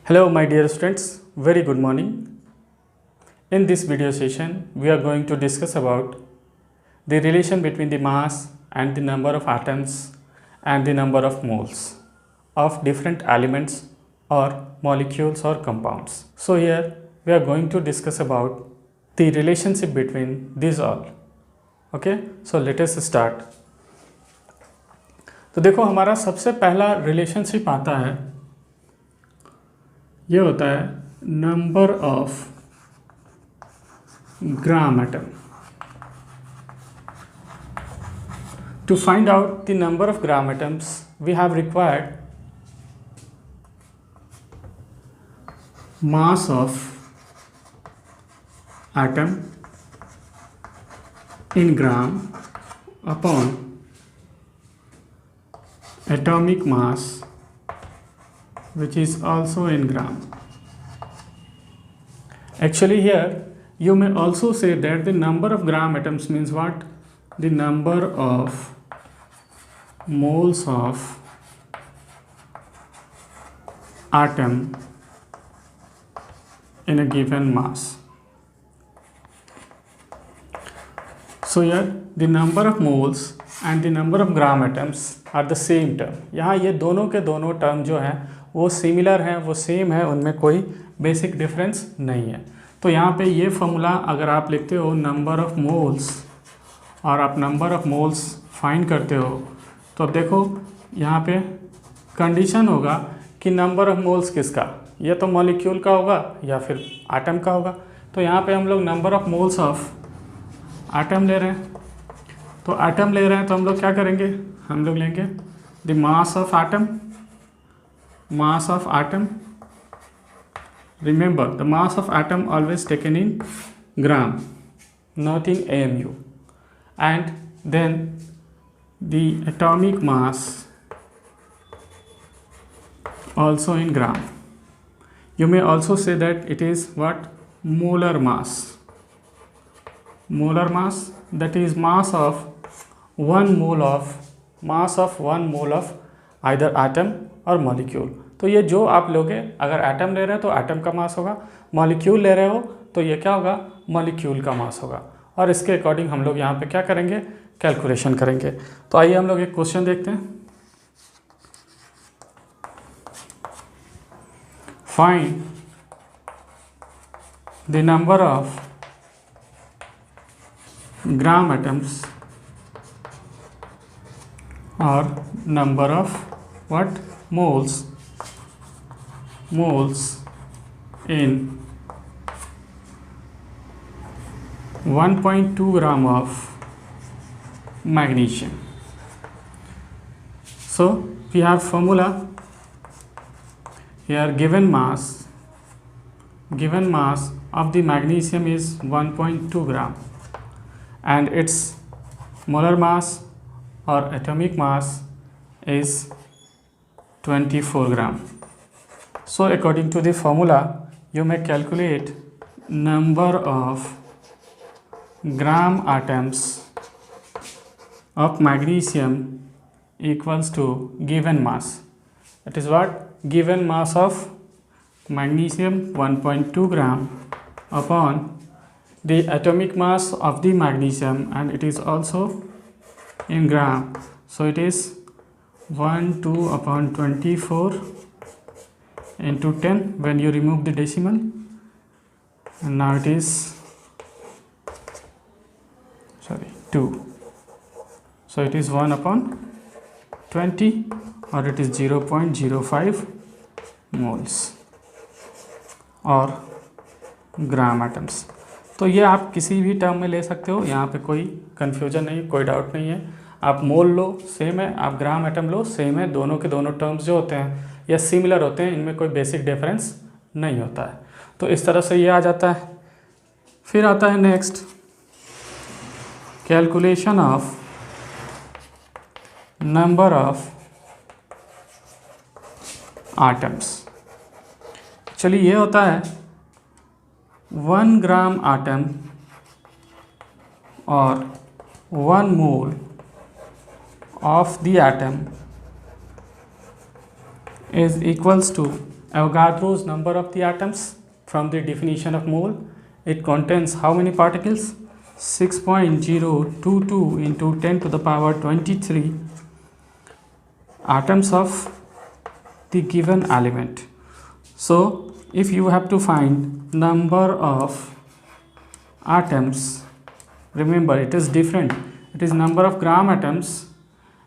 Hello my dear students, very good morning. In this video session, we are going to discuss about the relation between the mass and the number of atoms and the number of moles of different elements or molecules or compounds. So here we are going to discuss about the relationship between these all. Okay, so let us start. तो देखो हमारा सबसे पहला relationship आता है, ये होता है number of gram atom. To find out the number of gram atoms, we have required mass of atom in gram upon atomic mass, which is also in gram. Actually here you may also say that the number of gram atoms means what? The number of moles of atom in a given mass. So here the number of moles and the number of gram atoms are the same term. यहाँ ये दोनों के दोनों term जो हैं वो similar हैं, वो सेम है, उनमें कोई बेसिक डिफरेंस नहीं है. तो यहाँ पे ये फॉर्मूला अगर आप लिखते हो नंबर ऑफ मोल्स और आप नंबर ऑफ मोल्स फाइंड करते हो तो अब देखो यहाँ पे कंडीशन होगा कि नंबर ऑफ मोल्स किसका, ये तो मॉलिक्यूल का होगा या फिर एटम का होगा. तो यहाँ पे हम लोग number of moles of atom ले रहे हैं. तो एटम ले रहे हैं तो हम लोग क्या करेंगे, हम लोग लेंगे the mass of atom. Mass of atom, remember the mass of atom always taken in gram, not in AMU, and then the atomic mass also in gram. You may also say that it is what? Molar mass. Molar mass, that is mass of 1 mole of either atom or molecule. तो ये जो आप लोगे, अगर atom ले रहे हो तो एटम का मास होगा, मॉलिक्यूल ले रहे हो तो ये क्या होगा, मॉलिक्यूल का मास होगा. और इसके अकॉर्डिंग हम लोग यहाँ पे क्या करेंगे, कैलकुलेशन करेंगे. तो आइए हम लोग एक क्वेश्चन देखते हैं. Find the number of gram atoms और number of what, moles in 1.2 gram of magnesium. So we have formula here. Given mass of the magnesium is 1.2 gram and its molar mass or atomic mass is 24 gram. So according to the formula, you may calculate number of gram atoms of magnesium equals to given mass. That is what? Given mass of magnesium 1.2 gram upon the atomic mass of the magnesium, and it is also in gram. So it is 2 upon 24 into 10 when you remove the decimal, and now it is 2. So it is 1 upon 20 or it is 0.05 moles और ग्राम atoms. तो ये आप किसी भी term में ले सकते हो, यहाँ पे कोई कन्फ्यूजन नहीं, कोई डाउट नहीं है. आप मोल लो सेम है, आप ग्राम एटम लो सेम है, दोनों के दोनों टर्म्स जो होते हैं या सिमिलर होते हैं, इनमें कोई बेसिक डिफरेंस नहीं होता है. तो इस तरह से ये आ जाता है. फिर आता है next, calculation of number of atoms. चलिए ये होता है 1 ग्राम एटम और 1 मोल of the atom is equals to Avogadro's number of the atoms from the definition of mole. It contains how many particles? 6.022 into 10 to the power 23 atoms of the given element. So if you have to find number of atoms, remember it is different. It is number of gram atoms.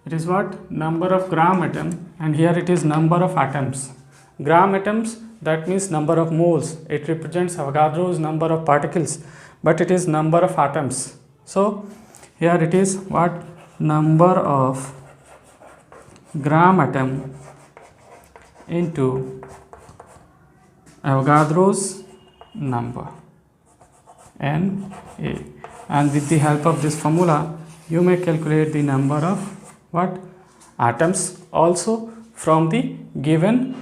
It is what? Number of gram atom, and here it is number of atoms. Gram atoms, that means number of moles. It represents Avogadro's number of particles, but it is number of atoms. So here it is what? Number of gram atom into Avogadro's number Na, and with the help of this formula you may calculate the number of what? Atoms also from the given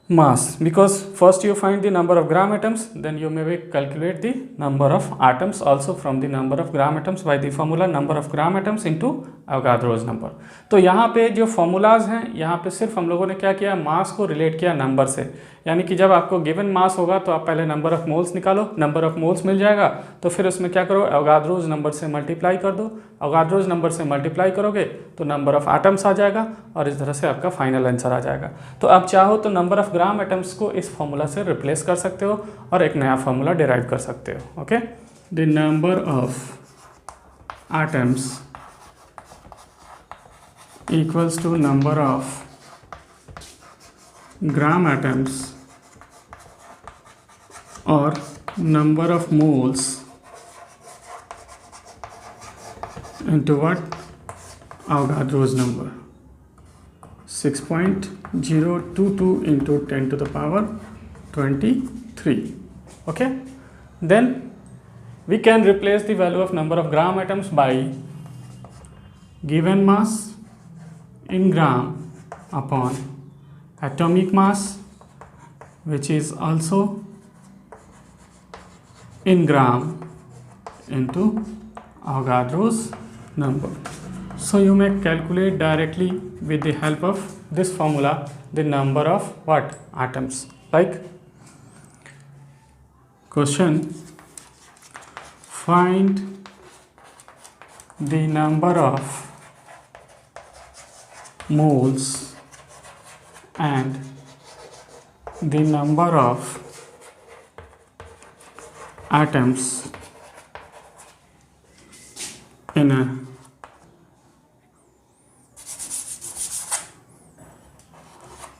mass, because first you find the number of gram atoms, then you may calculate the number of atoms also from the number of gram atoms by the formula number of gram atoms into Avogadro's number. तो यहाँ पे जो formulas हैं, यहाँ पे सिर्फ हम लोगों ने क्या किया? मास को रिलेट किया नंबर से, यानी कि जब आपको गिवन मास होगा तो आप पहले नंबर ऑफ मोल्स निकालो, नंबर ऑफ मोल्स मिल जाएगा तो फिर उसमें क्या करो? Avogadro's नंबर से मल्टीप्लाई कर दो। Avogadro's नंबर से मल्टीप्लाई करोगे तो नंबर ऑफ आटम्स आ जाएगा और इस तरह से आपका फाइनल आंसर आ जाएगा। तो आप चाहो तो नंबर ऑफ ग्राम एटम्स को इस फॉर्मूला से रिप्लेस कर सकते हो और एक नया फॉर्मूला डिराइव कर सकते हो। Okay, the number of atoms equals to number of gram atoms or number of moles into what? Avogadro's number 6.022 into 10 to the power 23. Okay, then we can replace the value of number of gram atoms by given mass in gram upon atomic mass, which is also in gram, into Avogadro's number. So you may calculate directly with the help of this formula the number of what? Atoms. Like question, find the number of moles and the number of atoms in a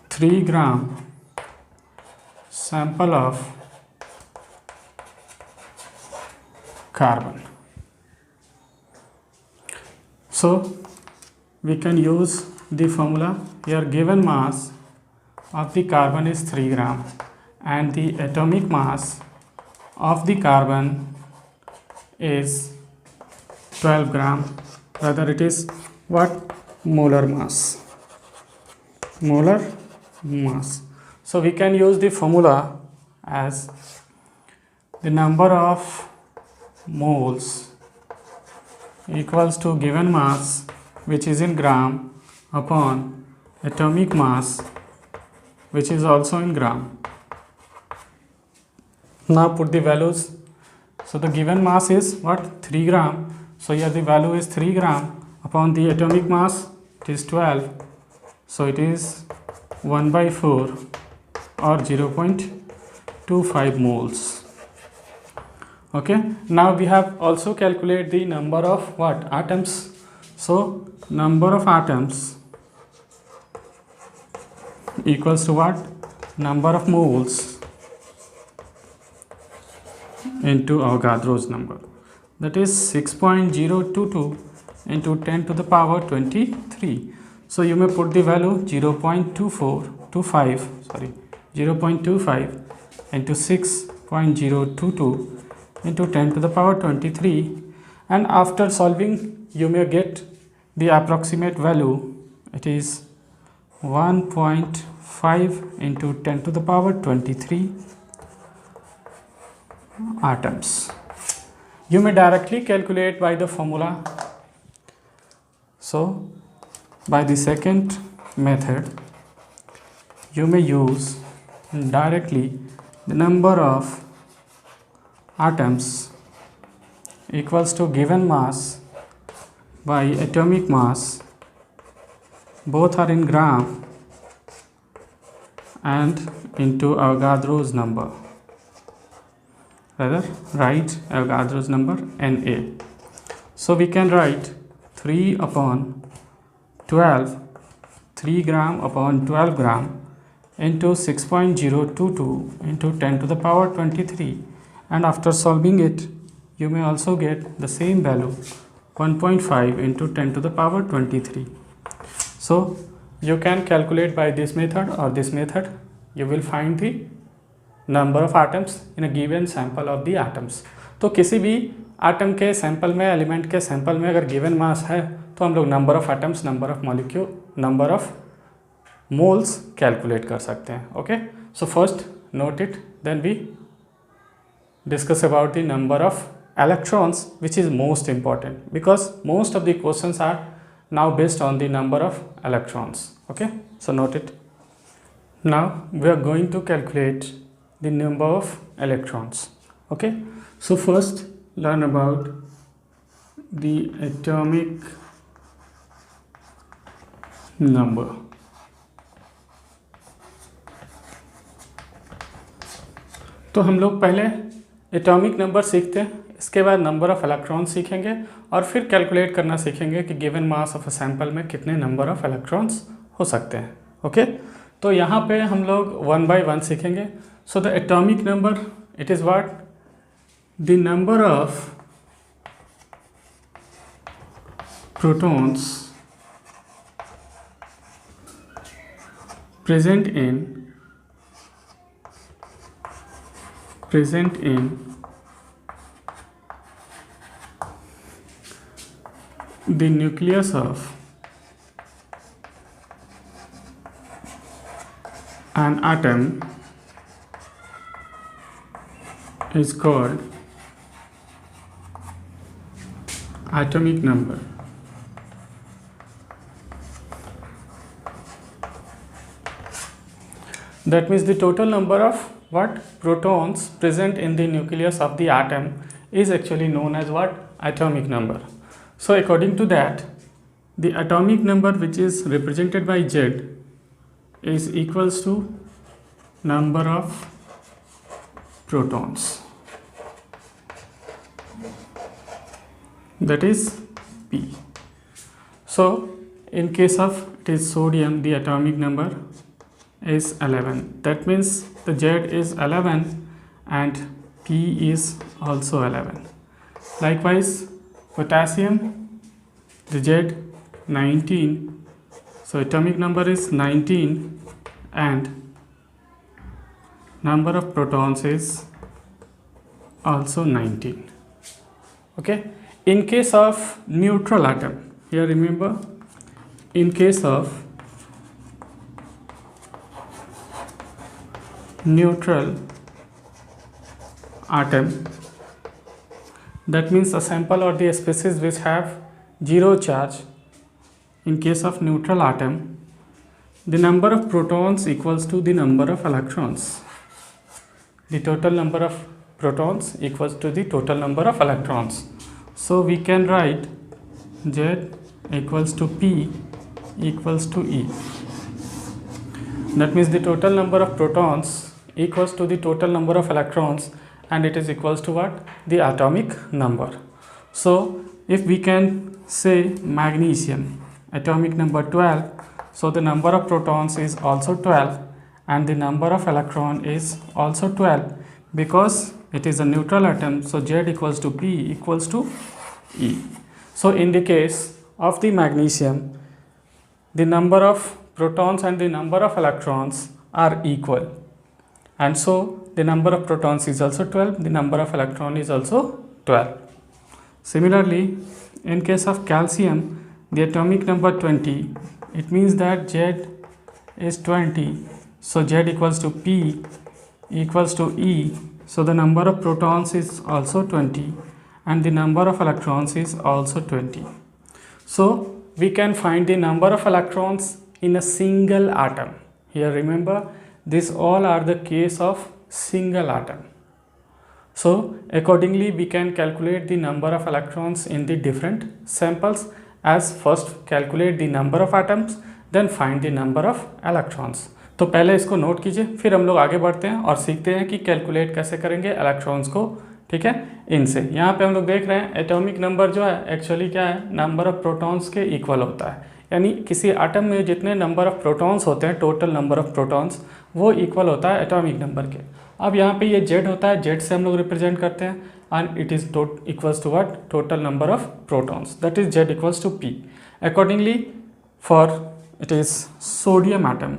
three gram sample of carbon. So we can use the formula here. Given mass of the carbon is 3 gram and the atomic mass of the carbon is 12 gram, rather it is what? Molar mass. Molar mass. So we can use the formula as the number of moles equals to given mass, which is in gram, upon atomic mass, which is also in gram. Now put the values. So the given mass is what? 3 gram. So here the value is 3 gram upon the atomic mass, it is 12. So it is 1/4 or 0.25 moles. Okay, now we have also calculated the number of what? Atoms. So number of atoms equals to what? Number of moles into Avogadro's number, that is 6.022 into 10 to the power 23. So you may put the value 0.25 into 6.022 into 10 to the power 23, and after solving you may get the approximate value. It is 1.5 into 10 to the power 23 atoms. You may directly calculate by the formula. So by the second method you may use directly the number of atoms equals to given mass by atomic mass, both are in gram, and into Avogadro's number. Rather, write Avogadro's number Na. So we can write 3 upon 12, 3 gram upon 12 gram into 6.022 into 10 to the power 23, and after solving it you may also get the same value, 1.5 into 10 to the power 23. So you can calculate by this method or this method. You will find the number of atoms in a given sample of the atoms. तो किसी भी atom के sample में, element के sample में अगर given mass है तो हम लोग number of atoms, number of molecule, number of moles calculate कर सकते हैं. Okay, so first note it, then we discuss about the number of electrons, which is most important because most of the questions are now based on the number of electrons. Okay, so note it. Now we are going to calculate the number of electrons. Okay, so first learn about the atomic number. तो हम लोग पहले atomic number सीखते हैं, इसके बाद number of electrons सीखेंगे और फिर कैलकुलेट करना सीखेंगे कि given mass of a sample में कितने नंबर ऑफ इलेक्ट्रॉन्स हो सकते हैं. ओके, तो यहाँ पे हम लोग 1 by 1 सीखेंगे. So the atomic number, it is what? The number of protons present in the nucleus of an atom is called atomic number. That means the total number of what? Protons present in the nucleus of the atom is actually known as what? Atomic number. So according to that, the atomic number which is represented by Z is equals to number of protons, that is P. So in case of it is sodium, the atomic number is 11. That means the Z is 11 and P is also 11. Likewise potassium, the Z 19, so atomic number is 19 and number of protons is also 19. Okay, in case of neutral atom, here remember, in case of neutral atom, that means a sample or the species which have zero charge. In case of neutral atom, the number of protons equals to the number of electrons. The total number of protons equals to the total number of electrons. So we can write Z equals to P equals to E. That means the total number of protons equals to the total number of electrons, and it is equals to what? The atomic number. So if we can say magnesium, atomic number 12, so the number of protons is also 12 and the number of electron is also 12 because it is a neutral atom. So Z equals to P equals to E. So in the case of the magnesium, the number of protons and the number of electrons are equal, and so the number of protons is also 12, the number of electron is also 12. Similarly, in case of calcium, the atomic number 20, it means that Z is 20, so Z equals to P equals to E, so the number of protons is also 20 and the number of electrons is also 20. So we can find the number of electrons in a single atom. Here remember, These all are the case of single atom. So accordingly we can calculate the number of electrons in the different samples, as first calculate the number of atoms then find the number of electrons. तो पहले इसको note कीजिए, फिर हम लोग आगे बढ़ते हैं और सीखते हैं कि कैलकुलेट कैसे करेंगे इलेक्ट्रॉन्स को। ठीक है, इनसे यहाँ पे हम लोग देख रहे हैं एटॉमिक नंबर जो है एक्चुअली क्या है, नंबर ऑफ प्रोटॉन्स के इक्वल होता है। यानी किसी एटम में जितने नंबर ऑफ प्रोटॉन्स होते हैं, टोटल नंबर ऑफ प्रोटॉन्स, वो इक्वल होता है एटॉमिक नंबर के। अब यहाँ पे ये जेड होता है, जेड से हम लोग रिप्रेजेंट करते हैं, and it is equals to what, total number of protons, that is Z equals to P. Accordingly for it is sodium atom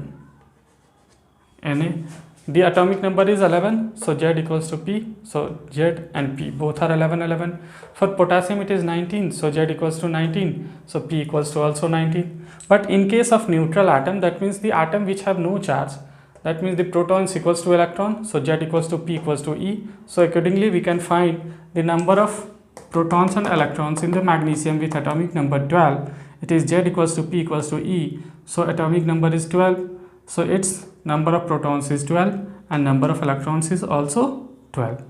Na, the atomic number is 11, so Z equals to P, so Z and P both are 11 11. For potassium it is 19, so Z equals to 19, so P equals to also 19. But in case of neutral atom, that means the atom which have no charge, that means the protons equals to electron, so Z equals to P equals to E. So accordingly we can find the number of protons and electrons in the magnesium with atomic number 12. It is Z equals to P equals to E, so atomic number is 12, so its number of protons is 12 and number of electrons is also 12.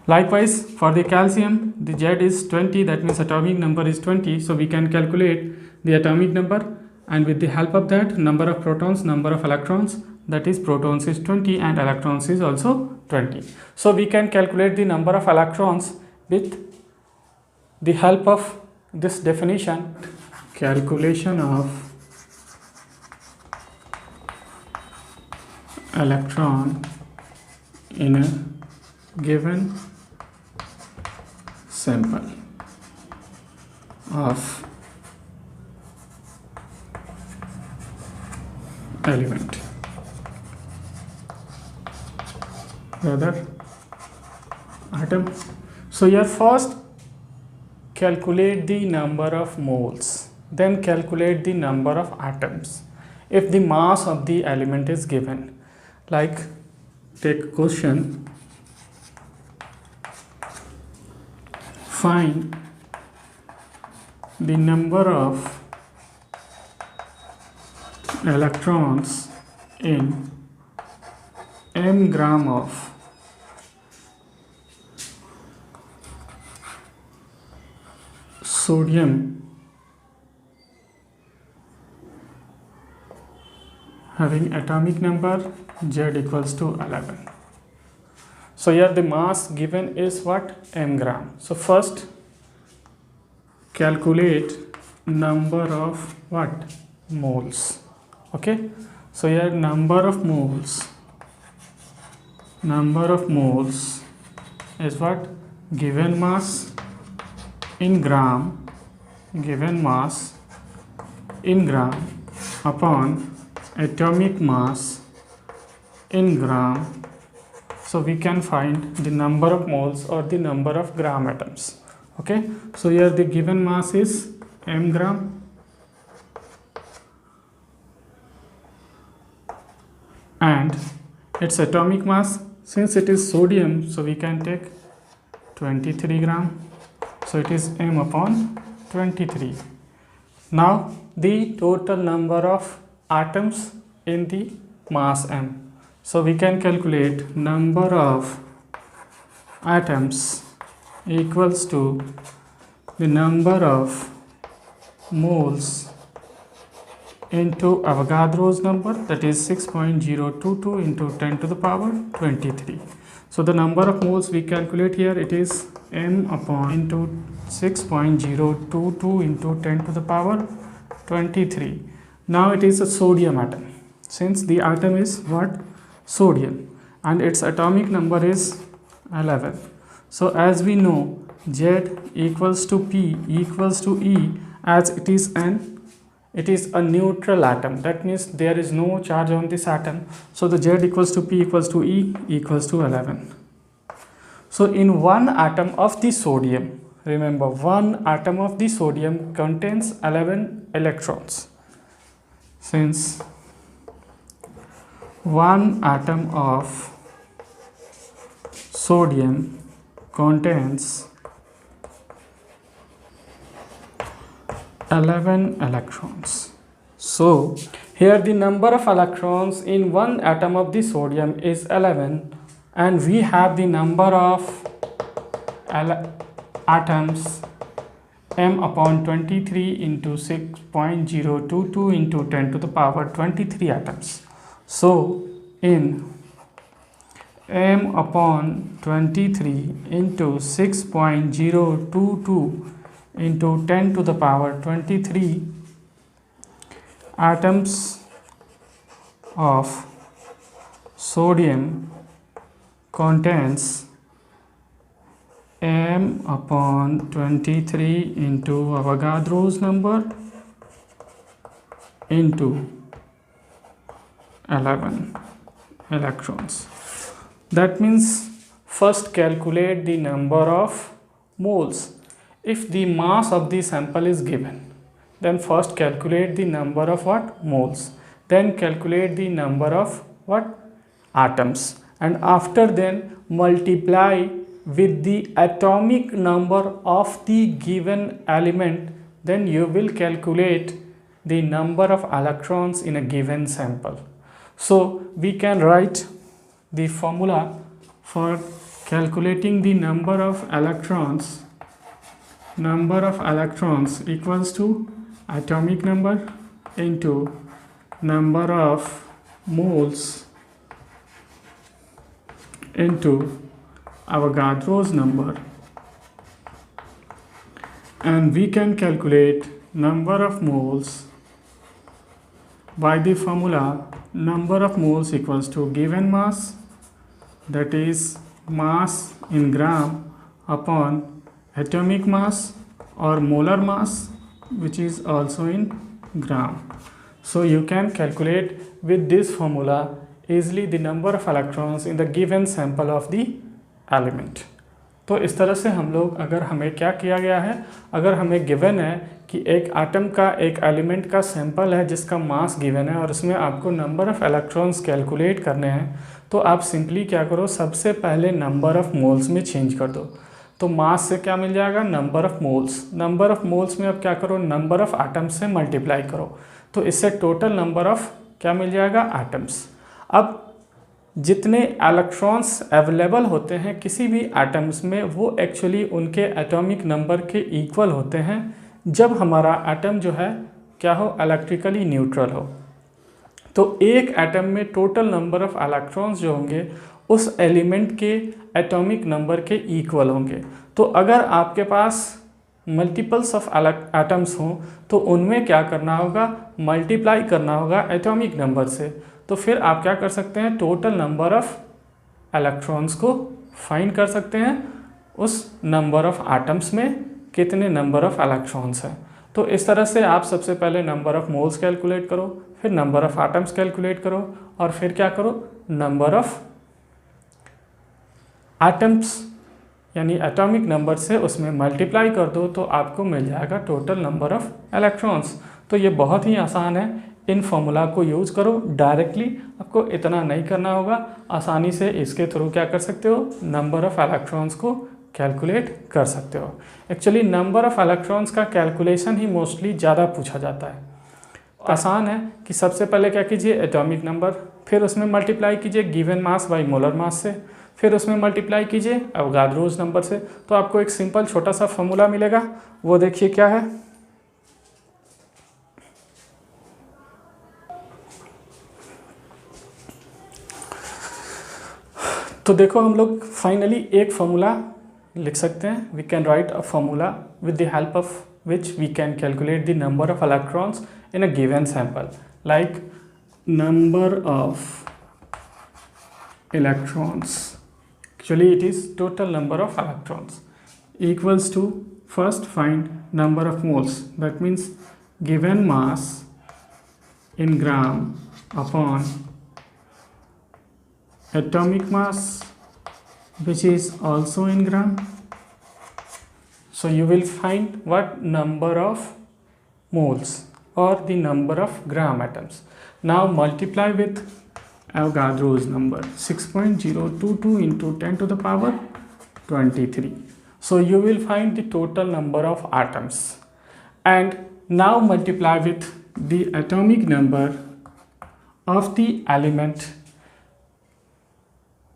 Likewise for the calcium, the Z is 20, that means atomic number is 20, so we can calculate the atomic number, and with the help of that, number of protons, number of electrons, that is protons is 20 and electrons is also 20. So we can calculate the number of electrons with the help of this definition, calculation of electron in a given sample of element, rather atom. So here first calculate the number of moles, then calculate the number of atoms if the mass of the element is given. Like take question, find the number of electrons in m gram of sodium having atomic number Z equals to 11. So here the mass given is what, m gram. So first calculate number of what, moles. Okay, so here number of moles is what, given mass in gram, given mass in gram upon atomic mass in gram. So we can find the number of moles or the number of gram atoms. Okay, so here the given mass is m gram, and its atomic mass, since it is sodium, so we can take 23 gram. So it is m upon 23. Now the total number of atoms in the mass m. So we can calculate number of atoms equals to the number of moles into Avogadro's number, that is 6.022 into 10 to the power 23. So the number of moles we calculate here, it is m upon into 6.022 into 10 to the power 23. Now it is a sodium atom, since the atom is what, sodium, and its atomic number is 11. So as we know, Z equals to P equals to E, as it is a neutral atom, that means there is no charge on this atom. So the Z equals to P equals to E equals to 11. So in one atom of the sodium, remember one atom of the sodium contains 11 electrons. Since one atom of sodium contains 11 electrons, so Here the number of electrons in one atom of the sodium is 11, and we have the number of atoms m upon 23 into 6.022 into 10 to the power 23 atoms. So in m upon 23 into 6.022 into 10 to the power 23 atoms of sodium contains m upon 23 into Avogadro's number into 11 electrons. That means first calculate the number of moles. If the mass of the sample is given, then first calculate the number of what? Moles. Then calculate the number of what? Atoms. And after then multiply with the atomic number of the given element, then you will calculate the number of electrons in a given sample. So we can write the formula for calculating the number of electrons. Number of electrons equals to atomic number into number of moles into Avogadro's number, and we can calculate number of moles by the formula number of moles equals to given mass, that is mass in gram, upon atomic mass or molar mass, which is also in gram. So you can calculate with this formula easily the number of electrons in the given sample of the element. तो इस तरह से हम लोग, अगर हमें क्या किया गया है, अगर हमें गिवन है कि एक एटम का, एक एलिमेंट का सैंपल है जिसका मास गिवन है और उसमें आपको नंबर ऑफ़ इलेक्ट्रॉन्स कैलकुलेट करने हैं, तो आप सिंपली क्या करो, सबसे पहले नंबर ऑफ़ मोल्स में चेंज कर दो। तो मास से क्या मिल जाएगा, number of moles. Number of moles में अब क्या करो, नंबर ऑफ़ एटम्स से मल्टीप्लाई करो, तो इससे टोटल नंबर ऑफ़ क्या मिल जाएगा, एटम्स। अब जितने इलेक्ट्रॉन्स अवेलेबल होते हैं किसी भी एटम्स में, वो एक्चुअली उनके एटॉमिक नंबर के इक्वल होते हैं जब हमारा एटम जो है क्या हो, इलेक्ट्रिकली न्यूट्रल हो। तो एक एटम में टोटल नंबर ऑफ़ इलेक्ट्रॉन्स जो होंगे उस एलिमेंट के एटॉमिक नंबर के इक्वल होंगे। तो अगर आपके पास मल्टीपल्स ऑफ एटम्स हों तो उनमें क्या करना होगा, मल्टीप्लाई करना होगा एटॉमिक नंबर से। तो फिर आप क्या कर सकते हैं, टोटल नंबर ऑफ़ इलेक्ट्रॉन्स को फाइंड कर सकते हैं उस नंबर ऑफ़ एटम्स में कितने नंबर ऑफ़ इलेक्ट्रॉन्स हैं। तो इस तरह से आप सबसे पहले नंबर ऑफ़ मोल्स कैलकुलेट करो, फिर नंबर ऑफ़ एटम्स कैलकुलेट करो, और फिर क्या करो, नंबर ऑफ़ एटम्स यानी एटॉमिक नंबर से उसमें मल्टीप्लाई कर दो, तो आपको मिल जाएगा टोटल नंबर ऑफ़ इलेक्ट्रॉन्स। तो ये बहुत ही आसान है, इन फॉर्मूला को यूज़ करो डायरेक्टली, आपको इतना नहीं करना होगा, आसानी से इसके थ्रू क्या कर सकते हो, नंबर ऑफ़ इलेक्ट्रॉन्स को कैलकुलेट कर सकते हो। एक्चुअली नंबर ऑफ़ इलेक्ट्रॉन्स का कैलकुलेशन ही मोस्टली ज़्यादा पूछा जाता है। आसान है कि सबसे पहले क्या कीजिए, एटॉमिक नंबर, फिर उसमें मल्टीप्लाई कीजिए given mass by molar mass से, फिर उसमें मल्टीप्लाई कीजिए अवोगाद्रोस नंबर से, तो आपको एक सिंपल छोटा सा फॉर्मूला मिलेगा। वो देखिए क्या है, तो देखो हम लोग फाइनली एक फॉर्मूला लिख सकते हैं। We can write a formula with the help of which we can calculate the number of electrons in a given sample, like number of electrons, actually it is total number of electrons, equals to, first find number of moles, that means given mass in gram upon atomic mass which is also in gram. So you will find what number of moles or the number of gram atoms. Now multiply with Avogadro's number 6.022 into 10 to the power 23. So you will find the total number of atoms, and now multiply with the atomic number of the element,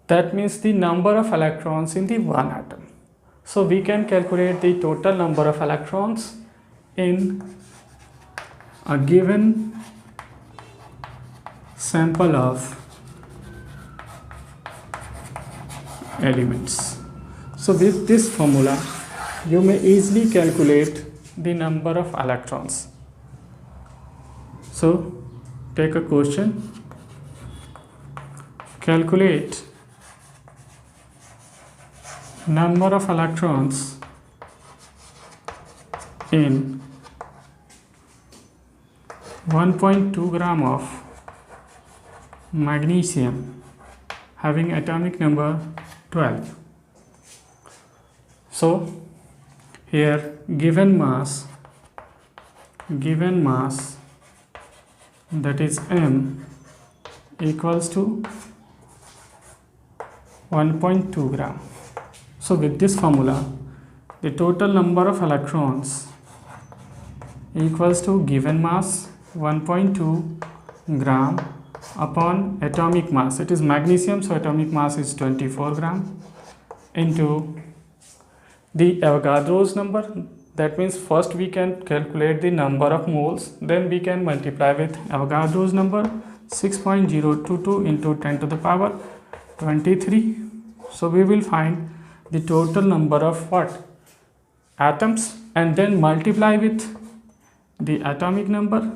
that means the number of electrons in the one atom. So we can calculate the total number of electrons in a given sample of elements. So with this formula you may easily calculate the number of electrons. So take a question, calculate number of electrons in 1.2 gram of magnesium having atomic number 12. So here given mass that is M equals to 1.2 gram. So with this formula the total number of electrons equals to given mass 1.2 gram upon atomic mass. It is magnesium, so atomic mass is 24 gram, into the Avogadro's number. That means first we can calculate the number of moles, then we can multiply with Avogadro's number, 6.022 into 10 to the power 23. So we will find the total number of what? Atoms, and then multiply with the atomic number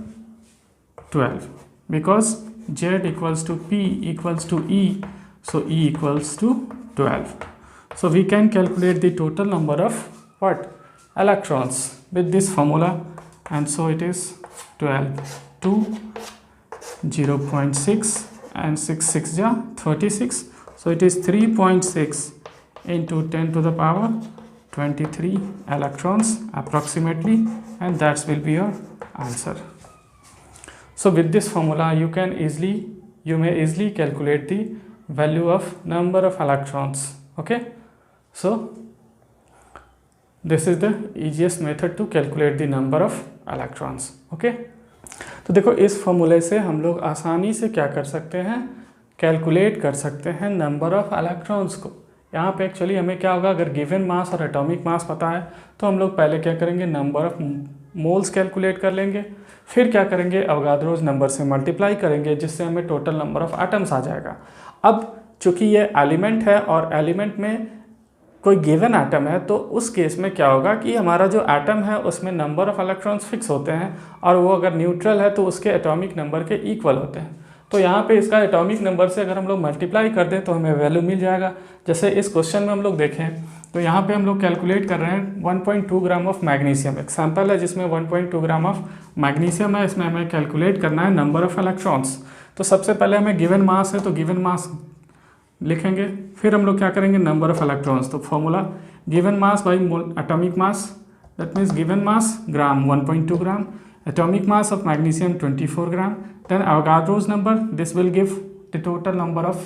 12, because Z equals to P equals to E, so E equals to 12. So we can calculate the total number of what? Electrons with this formula, and so it is 12 to 0.6 and 6 6 ja 36. So it is 3.6 into 10 to the power 23 electrons approximately, and that will be your answer. So with this formula you may easily calculate the value of number of electrons. Okay, so this is the easiest method to calculate the number of electrons. Okay, तो देखो इस फॉर्मूले से हम लोग आसानी से क्या कर सकते हैं, कैलकुलेट कर सकते हैं नंबर ऑफ इलेक्ट्रॉन्स को। यहाँ पे एक्चुअली हमें क्या होगा, अगर गिवन मास और एटॉमिक मास पता है तो हम लोग पहले क्या करेंगे, नंबर ऑफ मोल्स कैलकुलेट कर लेंगे, फिर क्या करेंगे, अवगाद्रोज नंबर से मल्टीप्लाई करेंगे, जिससे हमें टोटल नंबर ऑफ एटम्स आ जाएगा। अब चूंकि ये एलिमेंट है और एलिमेंट में कोई गिवन एटम है, तो उस केस में क्या होगा कि हमारा जो एटम है उसमें नंबर ऑफ इलेक्ट्रॉन्स फिक्स होते हैं, और वो अगर न्यूट्रल है तो उसके एटॉमिक नंबर के इक्वल होते हैं। तो यहाँ पे इसका एटॉमिक नंबर से अगर हम लोग मल्टीप्लाई कर दें तो हमें वैल्यू मिल जाएगा। जैसे इस क्वेश्चन में हम लोग देखें तो यहाँ पे हम लोग कैलकुलेट कर रहे हैं 1.2 ग्राम ऑफ मैग्नीशियम। एक सैम्पल है जिसमें 1.2 ग्राम ऑफ मैग्नीशियम है, इसमें हमें कैलकुलेट करना है नंबर ऑफ इलेक्ट्रॉन्स। तो सबसे पहले हमें गिवन मास है तो गिवन मास लिखेंगे, फिर हम लोग क्या करेंगे, नंबर ऑफ इलेक्ट्रॉन्स। तो formula given mass by atomic mass, that means given mass gram 1.2 gram, atomic mass of magnesium 24 gram, then Avogadro's number, this will give the total number of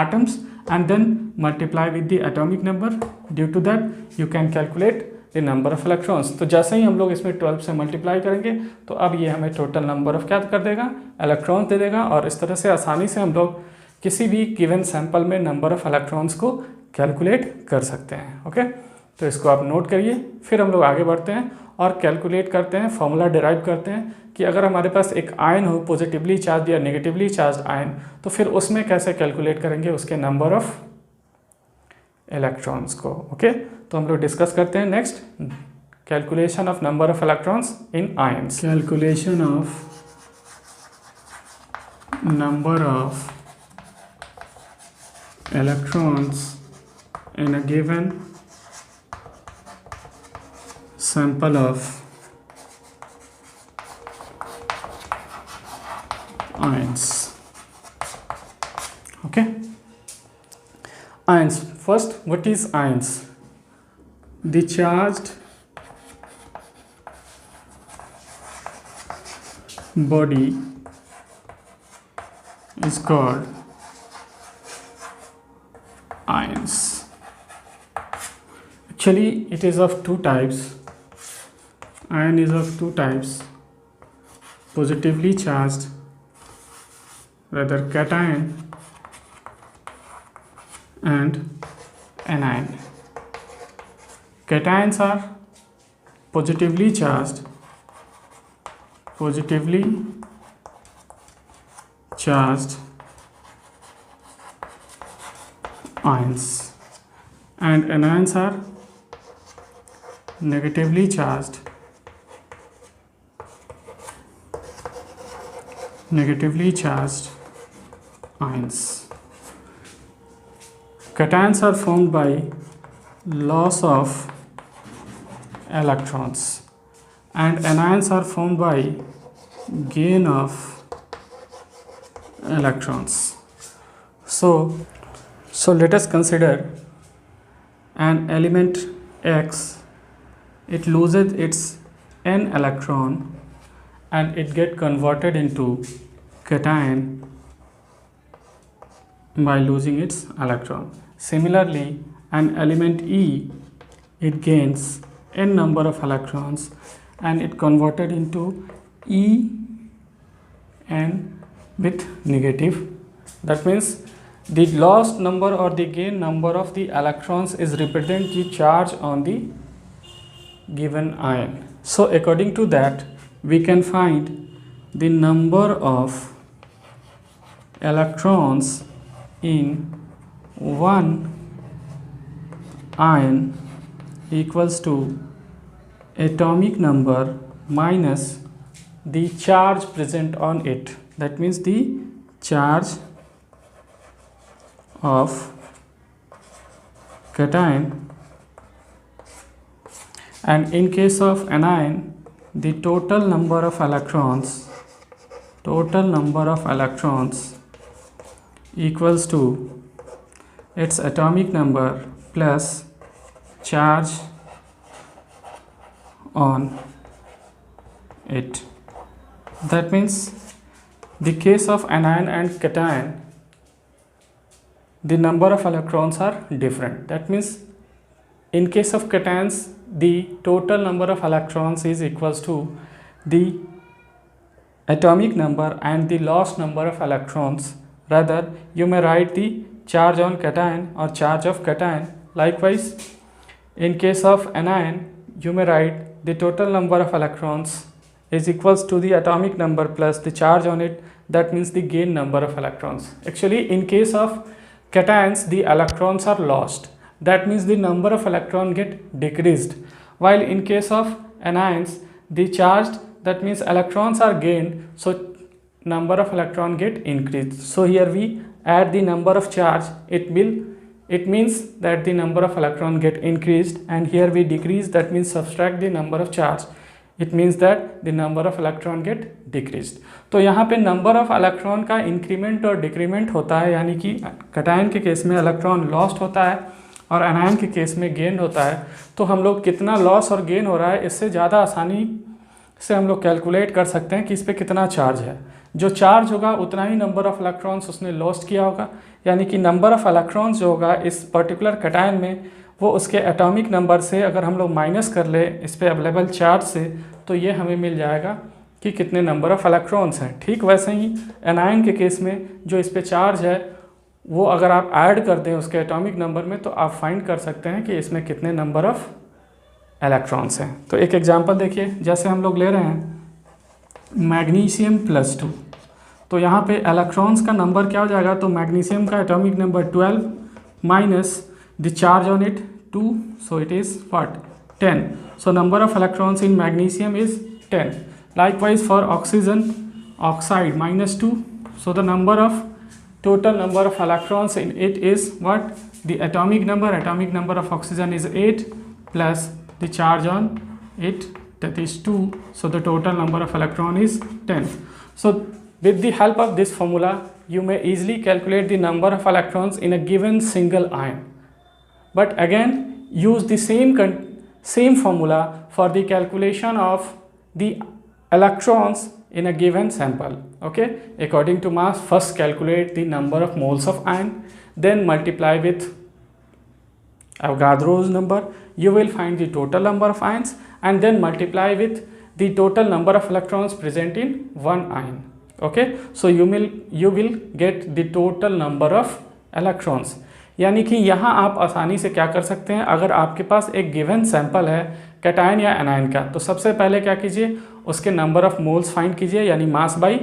atoms, and then multiply with the atomic number. Due to that you can calculate the number of electrons. तो जैसे ही हम लोग इसमें 12 से multiply करेंगे तो अब ये हमें टोटल नंबर ऑफ क्या कर देगा, इलेक्ट्रॉन्स दे देगा। और इस तरह से आसानी से हम लोग किसी भी गिवन सैंपल में नंबर ऑफ इलेक्ट्रॉन्स को कैलकुलेट कर सकते हैं। ओके, तो इसको आप नोट करिए। फिर हम लोग आगे बढ़ते हैं और कैलकुलेट करते हैं, फॉर्मूला डिराइव करते हैं कि अगर हमारे पास एक आयन हो, पॉजिटिवली चार्ज या नेगेटिवली चार्ज आयन, तो फिर उसमें कैसे कैलकुलेट करेंगे उसके नंबर ऑफ इलेक्ट्रॉन्स को। ओके, तो हम लोग डिस्कस करते हैं next, calculation of number of electrons in ions. Calculation of number of electrons in a given sample of ions. Okay, ions. First, what is ions? The charged body is called ions. Actually it is of two types. Ion is of two types, positively charged rather cation and anion. Cations are positively charged ions, and anions are negatively charged ions. Cations are formed by loss of electrons, and anions are formed by gain of electrons. So let us consider an element X. It loses its n electron and it get converted into cation by losing its electron. Similarly, an element E, it gains n number of electrons and it converted into En with negative. That means the lost number or the gain number of the electrons is represent the charge on the given ion. So according to that, we can find the number of electrons in one ion equals to atomic number minus the charge present on it. That means the charge of cation, and in case of anion, the total number of electrons equals to its atomic number plus charge on it. That means the case of anion and cation, the number of electrons are different. That means in case of cations, the total number of electrons is equals to the atomic number and the lost number of electrons. Rather, you may write the charge on cation or charge of cation. Likewise, in case of anion, you may write the total number of electrons is equals to the atomic number plus the charge on it. That means the gain number of electrons. Actually, in case of cations, the electrons are lost. That means the number of electrons get decreased. While in case of anions, the charged, that means electrons are gained, so number of electron get increased. So here we add the number of charge, it means that the number of electron get increased, and here we decrease, that means subtract the number of charge, it means that the number of electron get decreased. तो यहाँ पे number of electron का increment और decrement होता है, यानी कि cation के केस में electron lost होता है और anion के केस में gain होता है. तो हम लोग कितना loss और gain हो रहा है, इससे ज़्यादा आसानी से हम लोग कैलकुलेट कर सकते हैं कि इस पर कितना चार्ज है. जो चार्ज होगा उतना ही नंबर ऑफ इलेक्ट्रॉन्स उसने लॉस्ट किया होगा, यानी कि नंबर ऑफ इलेक्ट्रॉन्स जो होगा इस पर्टिकुलर कैटायन में, वो उसके एटॉमिक नंबर से अगर हम लोग माइनस कर ले इस पे अवेलेबल चार्ज से, तो ये हमें मिल जाएगा कि कितने नंबर ऑफ इलेक्ट्रॉन्स हैं. ठीक वैसे ही एनायन के केस में जो इस पे चार्ज है वो अगर आप ऐड कर दें उसके एटॉमिक नंबर में, तो आप फाइंड कर सकते हैं कि इसमें कितने नंबर ऑफ इलेक्ट्रॉन्स हैं. तो एक एग्जांपल देखिए, जैसे हम लोग ले रहे हैं मैग्नीशियम +2, तो यहाँ पे इलेक्ट्रॉन्स का नंबर क्या हो जाएगा, तो मैग्नीशियम का atomic number 12 minus the charge on it 2, so it is what 10. So number of electrons in magnesium is 10. Likewise for oxygen oxide -2, so the total number of electrons in it is what, the atomic number of oxygen is 8 plus the charge on it, that is 2, so the total number of electron is 10. So with the help of this formula you may easily calculate the number of electrons in a given single ion, but again use the same formula for the calculation of the electrons in a given sample. Okay, according to mass, first calculate the number of moles of ion, then multiply with Avogadro's number, you will find the total number of ions, and then multiply with the total number of electrons present in one ion. Okay, so you will get the total number of electrons. यानी कि यहाँ आप आसानी से क्या कर सकते हैं, अगर आपके पास एक गिवन सैंपल है कैटायन या एनायन का, तो सबसे पहले क्या कीजिए, उसके नंबर ऑफ मोल्स फाइंड कीजिए, यानी मास बाई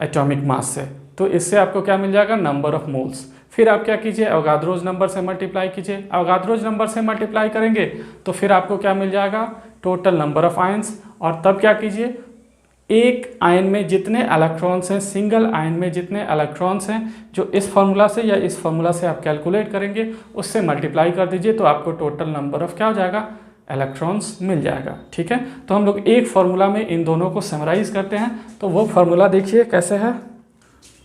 एटॉमिक मास से। तो इससे आपको क्या मिल जाएगा, नंबर ऑफ मोल्स। फिर आप क्या कीजिए, अवगाद्रोज नंबर से मल्टीप्लाई कीजिए। अवगाद्रोज नंबर से मल्टीप्लाई करेंगे तो फिर आपको क्या मिल जाएगा, टोटल नंबर ऑफ आयंस। और तब क्या कीजिए, एक आयन में जितने इलेक्ट्रॉन्स हैं, सिंगल आयन में जितने इलेक्ट्रॉन्स हैं, जो इस फार्मूला से या इस फार्मूला से आप कैलकुलेट करेंगे, उससे मल्टीप्लाई कर दीजिए, तो आपको टोटल नंबर ऑफ क्या हो जाएगा, इलेक्ट्रॉन्स मिल जाएगा। ठीक है, तो हम लोग एक फार्मूला में इन दोनों को समराइज करते हैं। तो वो फार्मूला देखिए कैसे है।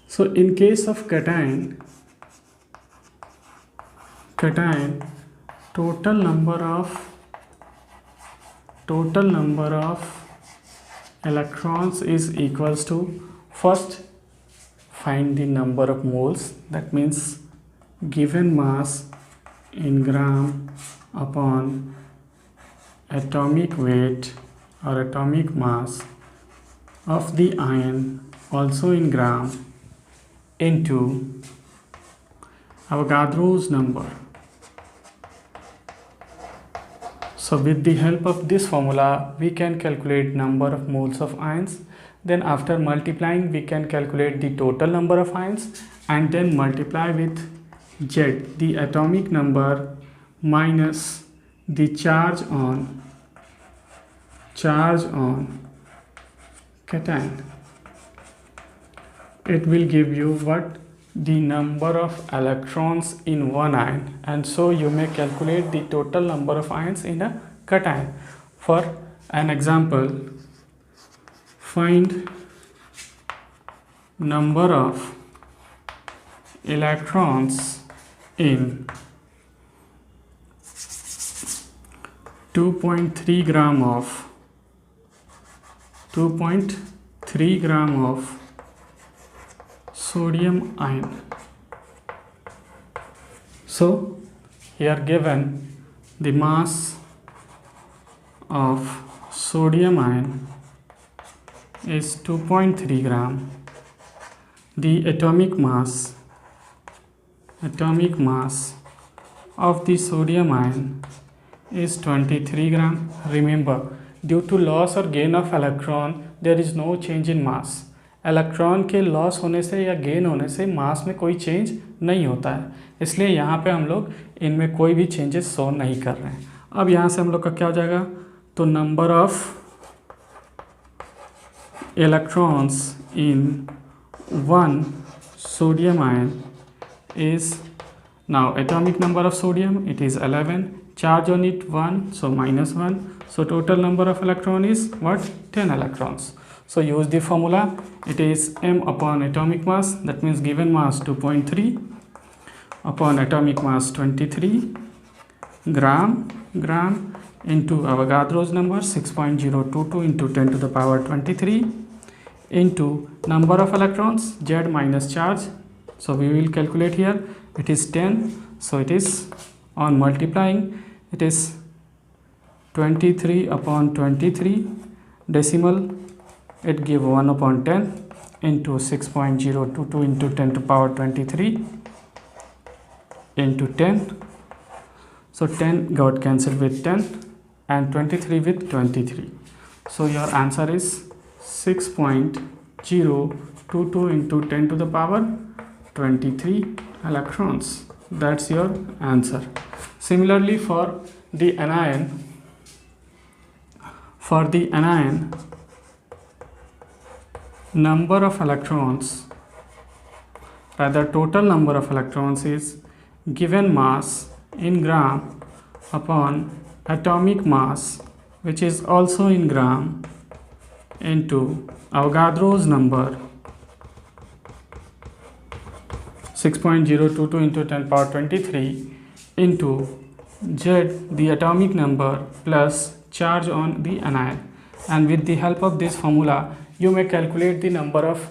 So in case of cation total number of electrons is equals to, first find the number of moles, that means given mass in gram upon atomic weight or atomic mass of the ion also in gram into Avogadro's number. So with the help of this formula we can calculate number of moles of ions, then after multiplying we can calculate the total number of ions, and then multiply with Z, the atomic number, minus the charge on cation. It will give you what, the number of electrons in one ion, and so you may calculate the total number of ions in a cation. For an example, find number of electrons in 2.3 gram of sodium ion. So here given the mass of sodium ion is 2.3 gram, the atomic mass of the sodium ion is 23 gram. Remember, due to loss or gain of electron there is no change in mass. Electron के loss होने से या gain होने से मास में कोई change नहीं होता है, इसलिए यहाँ पे हम लोग इनमें कोई भी चेंजेस शो नहीं कर रहे हैं। अब यहाँ से हम लोग का क्या हो जाएगा, तो number of electrons in one sodium ion is, now atomic number of sodium, it is 11, charge on it 1, so -1, so total number of electron is what, 10 electrons. So use the formula, it is m upon atomic mass, that means given mass 2.3 upon atomic mass 23 gram into Avogadro's number 6.022 into 10 to the power 23 into number of electrons, Z minus charge. So we will calculate here, it is 10, so it is on multiplying, it is 23 upon 23 decimal, it give 1 upon 10 into 6.022 into 10 to power 23 into 10, so 10 got cancelled with 10 and 23 with 23, so your answer is 6.022 into 10 to the power 23 electrons. That's your answer. Similarly for the anion, number of electrons, rather total number of electrons is given mass in gram upon atomic mass, which is also in gram, into Avogadro's number 6.022 into 10 power 23 into Z, the atomic number, plus charge on the anion, and with the help of this formula you may calculate the number of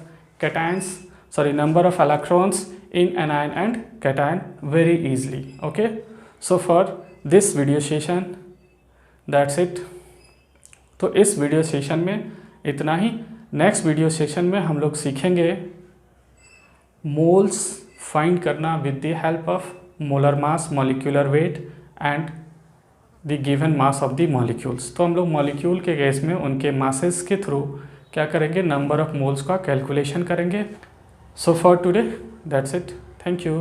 number of electrons in anion and cation very easily. Okay, so for this video session that's it. तो इस video session में इतना ही। Next video session में हम लोग सीखेंगे moles find करना with the help of molar mass, molecular weight and the given mass of the molecules. तो हम लोग मॉलिक्यूल के केस में उनके मासेस के थ्रू क्या करेंगे, नंबर ऑफ मोल्स का कैलकुलेशन करेंगे। So for today that's it, thank you.